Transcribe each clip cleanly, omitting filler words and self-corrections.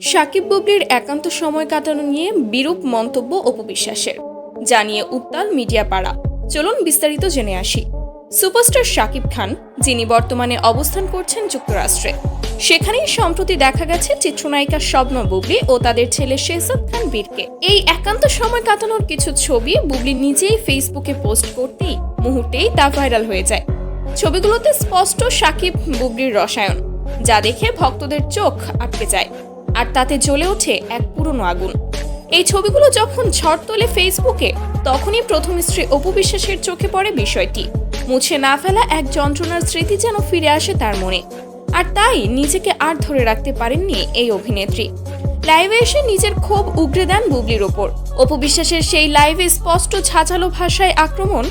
সাকিব বুবলির একান্ত সময় কাটানো নিয়ে বিরূপ মন্তব্য অপু বিশ্বাসের, জানিয়ে উত্তাল মিডিয়া পাড়া। চলুন বিস্তারিত জেনে আসি। সুপারস্টার শাকিব খান, যিনি বর্তমানে অবস্থান করছেন যুক্তরাষ্ট্রে, সেখানেই সম্প্রতি দেখা গেছে চিত্রনায়িকা শবনম বুবলি ও তাদের ছেলে শেহজাদ খান বীরকে। এই একান্ত সময় কাটানোর কিছু ছবি বুবলি নিজেই ফেসবুকে পোস্ট করতেই মুহূর্তেই তা ভাইরাল হয়ে যায়। ছবিগুলোতে স্পষ্ট শাকিব বুবলির রসায়ন, যা দেখে ভক্তদের চোখ আটকে যায়, আর তাতে জ্বলে ওঠে এক পুরনো আগুন। এই ছবিগুলো যখন ঝড় তোলে ফেসবুকে, তখনই প্রথম স্ত্রী অপু বিশ্বাসের চোখে পড়ে বিষয়টি। মুছে না ফেলা এক যন্ত্রণার স্মৃতি যেন ফিরে আসে তার মনে, আর তাই নিজেকে আর ধরে রাখতে পারেননি এই অভিনেত্রী। লাইভে এসে নিজের ক্ষোভ উগরে দেন বুবলির ওপর। অপু বিশ্বাসের সেই লাইভে স্পষ্ট ঝাঁঝালো ভাষায় আক্রমণ,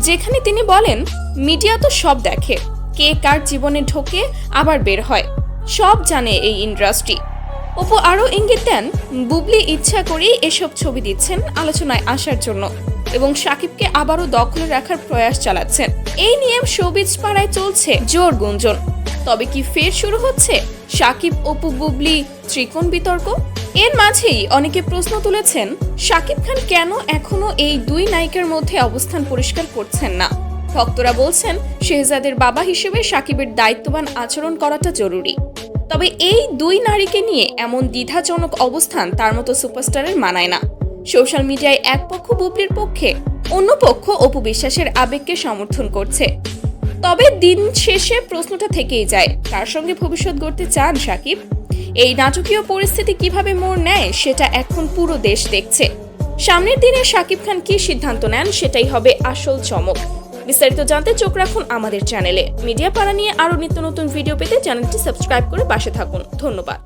যেখানে তিনি বলেন, মিডিয়া তো সব দেখে, কে কার জীবনে ঢোকে আবার বের হয়, সব জানে এই ইন্ডাস্ট্রি। অপু আরও ইঙ্গিত দেন, বুবলি ইচ্ছা করেই এসব ছবি দিচ্ছেন আলোচনায় আসার জন্য এবং সাকিবকে আবারও দখলে রাখার প্রয়াস চালাচ্ছেন। এই নিয়ে শোবিজ পাড়ায় চলছে জোর গুঞ্জন। তবে কি ফের শুরু হচ্ছে সাকিব অপু বুবলি ত্রিকোণ বিতর্ক? এর মাঝেই অনেকে প্রশ্ন তুলেছেন, সাকিব খান কেন এখনো এই দুই নায়িকার মধ্যে অবস্থান পরিষ্কার করছেন না। ভক্তরা বলছেন, শেহজাদের বাবা হিসেবে সাকিবের দায়িত্ববান আচরণ করাটা জরুরি। তবে এই দুই নারীকে নিয়ে এমন দ্বিধাজনক অবস্থান তার মতো সুপারস্টারের মানায় না। সোশ্যাল মিডিয়ায় এক পক্ষ বুবলির পক্ষে, অন্য পক্ষ অপু বিশ্বাসের আবেগকে সমর্থন করছে। তবে দিন শেষে প্রশ্নটা থেকেই যায়, কার সঙ্গে ভবিষ্যৎ গড়তে চান সাকিব? এই নাটকীয় পরিস্থিতি কিভাবে মোড় নেয় সেটা এখন পুরো দেশ দেখছে। সামনের দিনে সাকিব খান কি সিদ্ধান্ত নেন, সেটাই হবে আসল চমক। বিস্তারিত জানতে চোখ রাখুন আমাদের চ্যানেলে। মিডিয়া পাড়া নিয়ে আরও নিত্য নতুন ভিডিও পেতে চ্যানেলটি সাবস্ক্রাইব করে পাশে থাকুন। ধন্যবাদ।